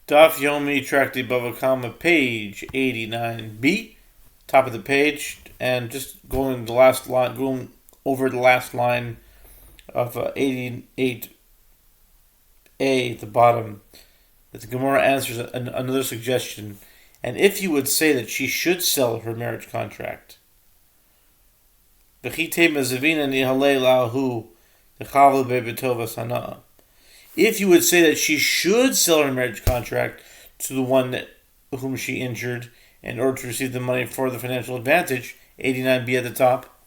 Daf Yomi Tractate Bava, page 89b, top of the page, and just going over the last line of 88a at the bottom. That the Gemara answers another suggestion, and if you would say that she should sell her marriage contract, if you would say that she should sell her marriage contract to the one whom she injured in order to receive the money for the financial advantage, 89b at the top,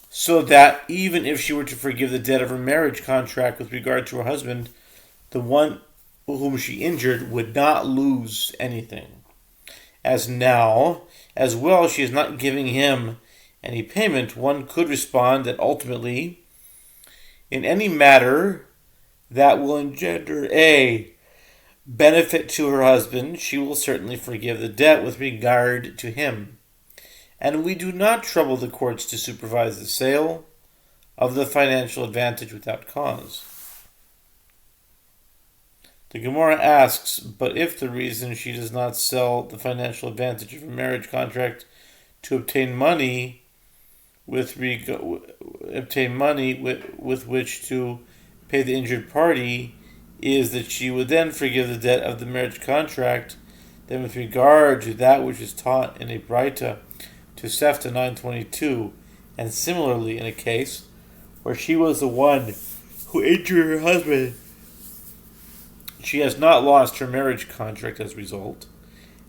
so that even if she were to forgive the debt of her marriage contract with regard to her husband, the one whom she injured would not lose anything. As now, as well, she is not giving him any payment, one could respond that ultimately, in any matter that will engender a benefit to her husband, she will certainly forgive the debt with regard to him. And we do not trouble the courts to supervise the sale of the financial advantage without cause. The Gemara asks, but if the reason she does not sell the financial advantage of her marriage contract to obtain money with which to pay the injured party is that she would then forgive the debt of the marriage contract, then with regard to that which is taught in a Braita to Sefta 922, and similarly in a case where she was the one who injured her husband, she has not lost her marriage contract as a result,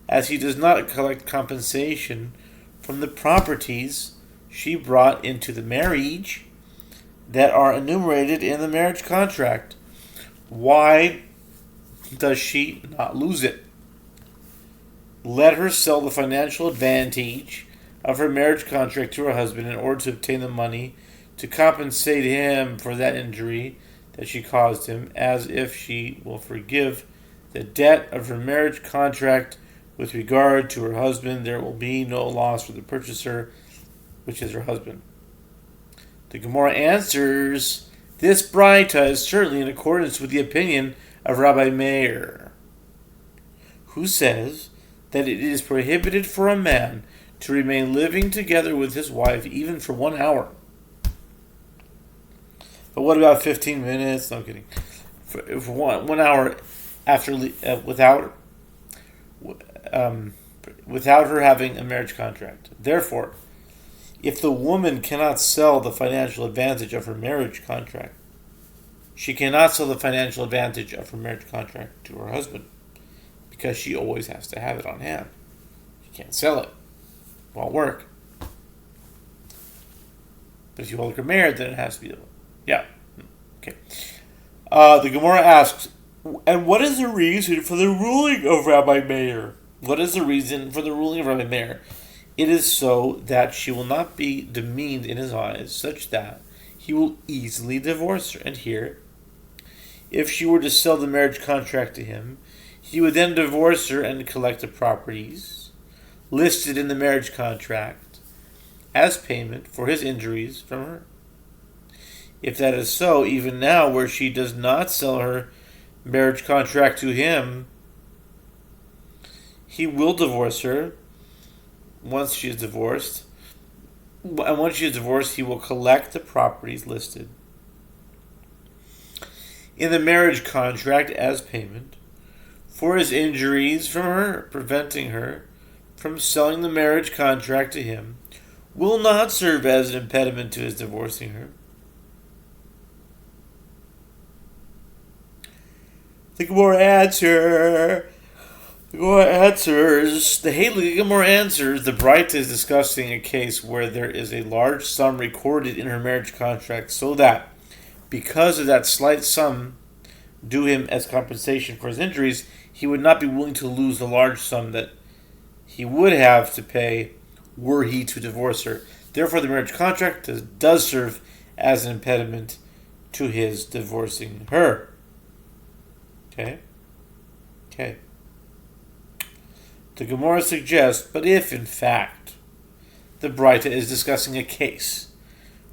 as he does not collect compensation from the properties she brought into the marriage that are enumerated in the marriage contract. Why does she not lose it? Let her sell the financial advantage of her marriage contract to her husband in order to obtain the money to compensate him for that injury that she caused him, as if she will forgive the debt of her marriage contract with regard to her husband. There will be no loss for the purchaser, which is her husband. The Gemara answers, this Braita is certainly in accordance with the opinion of Rabbi Meir, who says that it is prohibited for a man to remain living together with his wife even for 1 hour. But what about 15 minutes? No, I'm kidding. For 1 hour after without her having a marriage contract. Therefore, if the woman cannot sell the financial advantage of her marriage contract, she cannot sell the financial advantage of her marriage contract to her husband, because she always has to have it on hand. She can't sell it. It won't work. But if you hold her married, then it has to be. Yeah. Okay. The Gemara asks, and what is the reason for the ruling of Rabbi Meir? What is the reason for the ruling of Rabbi Meir? It is so that she will not be demeaned in his eyes, such that he will easily divorce her. And here, if she were to sell the marriage contract to him, he would then divorce her and collect the properties listed in the marriage contract as payment for his injuries from her. If that is so, even now, where she does not sell her marriage contract to him, he will divorce her once she is divorced. And once she is divorced, he will collect the properties listed in the marriage contract as payment for his injuries from her. Preventing her from selling the marriage contract to him will not serve as an impediment to his divorcing her. The Gemara answers. The Gemara answers. The Braita is discussing a case where there is a large sum recorded in her marriage contract, so that because of that slight sum due him as compensation for his injuries, he would not be willing to lose the large sum that he would have to pay were he to divorce her. Therefore, the marriage contract does serve as an impediment to his divorcing her. Okay. The Gemara suggests, but if in fact the Braita is discussing a case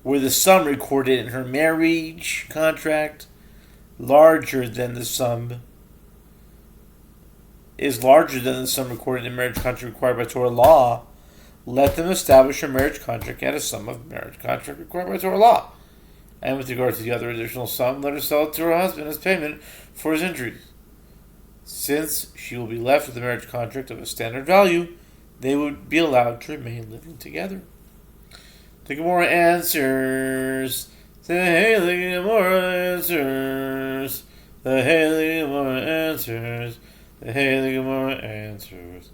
where the sum recorded in her marriage contract larger than the sum is larger than the sum recorded in marriage contract required by Torah law, let them establish a marriage contract at a sum of marriage contract required by Torah law. And with regard to the other additional sum, let her sell it to her husband as payment for his injuries. Since she will be left with a marriage contract of a standard value, they would be allowed to remain living together. The Gemara answers. The Haley Gemara answers. The Haley Gemara answers. The Haley Gemara answers.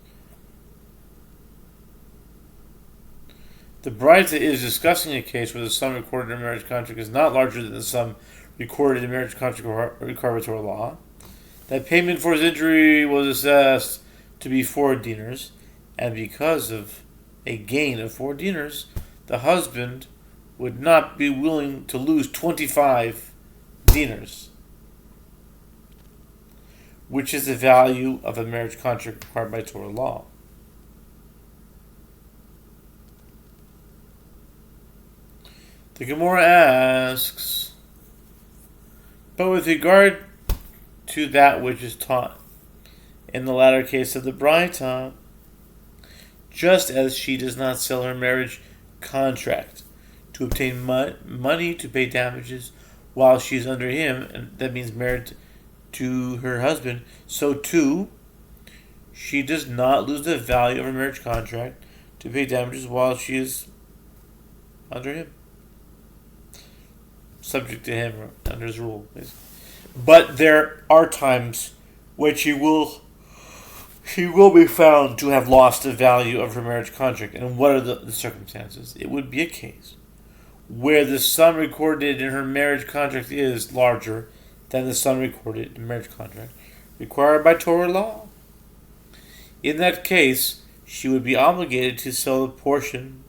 The Braita is discussing a case where the sum recorded in a marriage contract is not larger than the sum recorded in marriage contract required by Torah law. That payment for his injury was assessed to be 4 dinars, and because of a gain of 4 dinars, the husband would not be willing to lose 25 dinars, which is the value of a marriage contract required by Torah law. The Gemara asks, but with regard to that which is taught in the latter case of the Braita, just as she does not sell her marriage contract to obtain money to pay damages while she is under him, and that means married to her husband, so too she does not lose the value of her marriage contract to pay damages while she is under him, subject to him or under his rule. But there are times when she will be found to have lost the value of her marriage contract. And what are the circumstances? It would be a case where the sum recorded in her marriage contract is larger than the sum recorded in marriage contract required by Torah law. In that case, she would be obligated to sell a portion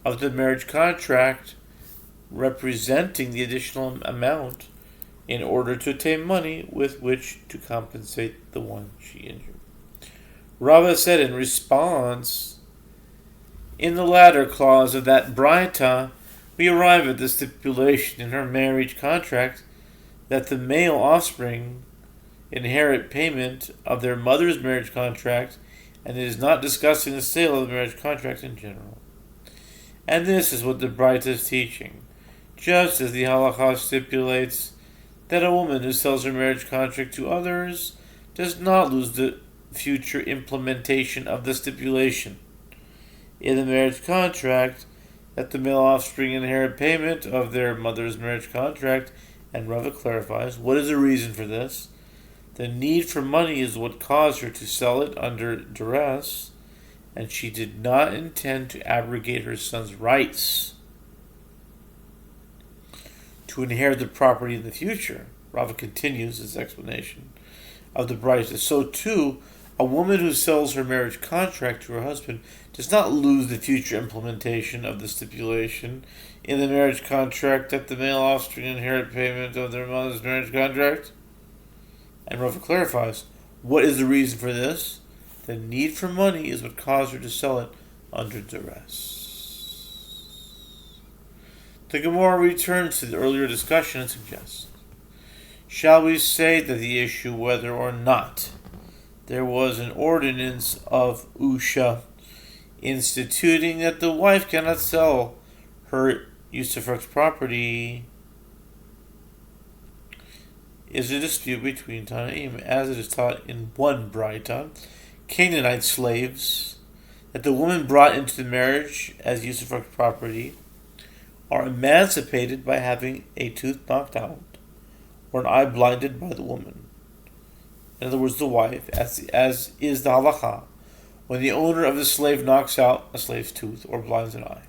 of the marriage contract representing the additional amount in order to obtain money with which to compensate the one she injured. Rava said in response, in the latter clause of that Braita, we arrive at the stipulation in her marriage contract that the male offspring inherit payment of their mother's marriage contract, and it is not discussing the sale of the marriage contract in general. And this is what the Braita is teaching, just as the halakha stipulates that a woman who sells her marriage contract to others does not lose the future implementation of the stipulation in the marriage contract that the male offspring inherit payment of their mother's marriage contract. And Rava clarifies, what is the reason for this? The need for money is what caused her to sell it under duress, and she did not intend to abrogate her son's rights to inherit the property in the future. Rava continues his explanation of the Braita. So too, a woman who sells her marriage contract to her husband does not lose the future implementation of the stipulation in the marriage contract that the male offspring inherit payment of their mother's marriage contract. And Rava clarifies, what is the reason for this? The need for money is what caused her to sell it under duress. The Gemara returns to the earlier discussion and suggests, shall we say that the issue whether or not there was an ordinance of Usha instituting that the wife cannot sell her usufruct property is a dispute between Tanaim, as it is taught in one Braita, Canaanite slaves, that the woman brought into the marriage as usufruct property are emancipated by having a tooth knocked out or an eye blinded by the woman. In other words, the wife, as is the halakha, when the owner of the slave knocks out a slave's tooth or blinds an eye.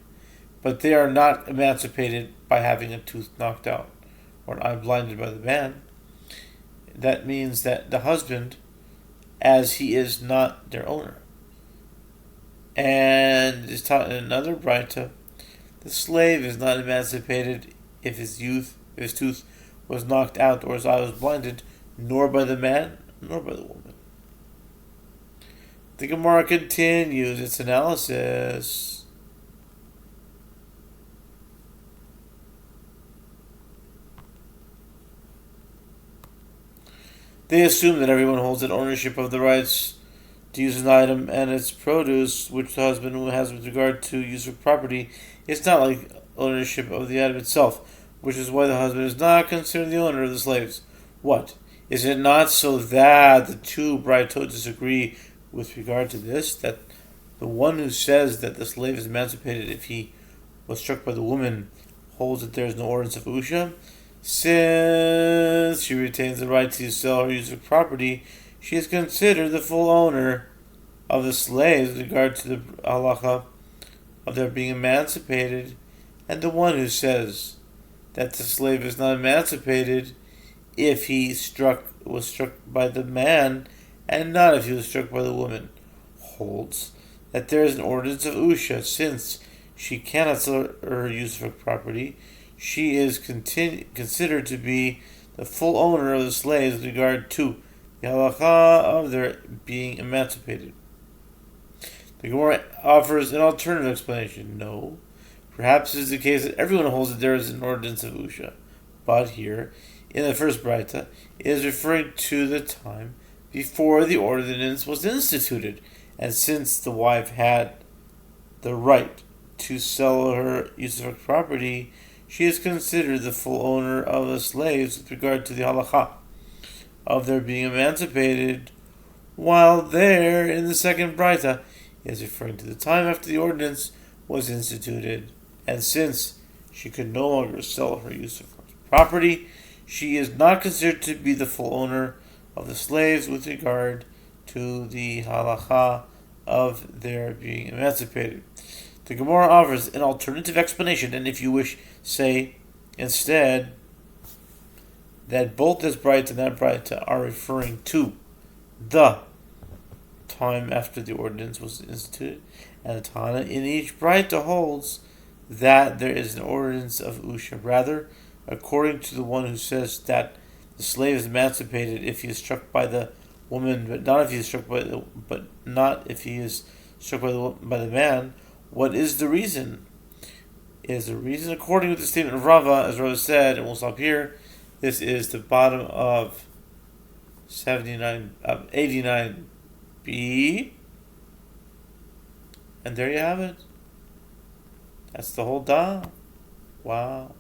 But they are not emancipated by having a tooth knocked out or an eye blinded by the man. That means that the husband, as he is not their owner. And is taught in another Braita, the slave is not emancipated if his tooth was knocked out or his eye was blinded, nor by the man, nor by the woman. The Gemara continues its analysis. They assume that everyone holds an ownership of the rights to use an item and its produce, which the husband has with regard to use of property. It's not like ownership of the item itself, which is why the husband is not considered the owner of the slaves. What? Is it not so that the two Brightot disagree with regard to this? That the one who says that the slave is emancipated if he was struck by the woman holds that there is no ordinance of Usha? Since she retains the right to sell or use of property, she is considered the full owner of the slaves with regard to the halacha of their being emancipated, and the one who says that the slave is not emancipated if he was struck by the man and not if he was struck by the woman, holds that there is an ordinance of Usha. Since she cannot sell or use her property, she is considered to be the full owner of the slaves with regard to the halacha of their being emancipated. The Gemara offers an alternative explanation. No, perhaps it is the case that everyone holds that there is an ordinance of Usha, but here, in the first Braita, it is referring to the time before the ordinance was instituted, and since the wife had the right to sell her use of her property, she is considered the full owner of the slaves with regard to the halacha of their being emancipated, while there, in the second Braita, is referring to the time after the ordinance was instituted, and since she could no longer sell her use of property, she is not considered to be the full owner of the slaves with regard to the halacha of their being emancipated. The Gemara offers an alternative explanation, and if you wish, say instead that both this Braita and that Braita are referring to the time after the ordinance was instituted, and the Tana in each Braita holds that there is an ordinance of Usha. Rather, according to the one who says that the slave is emancipated if he is struck by the woman, but not if he is struck by the man. What is the reason? Is the reason according to the statement of Rava, as Rava said, and we'll stop here. This is the bottom of 89b, and there you have it. That's the whole Daf. Wow.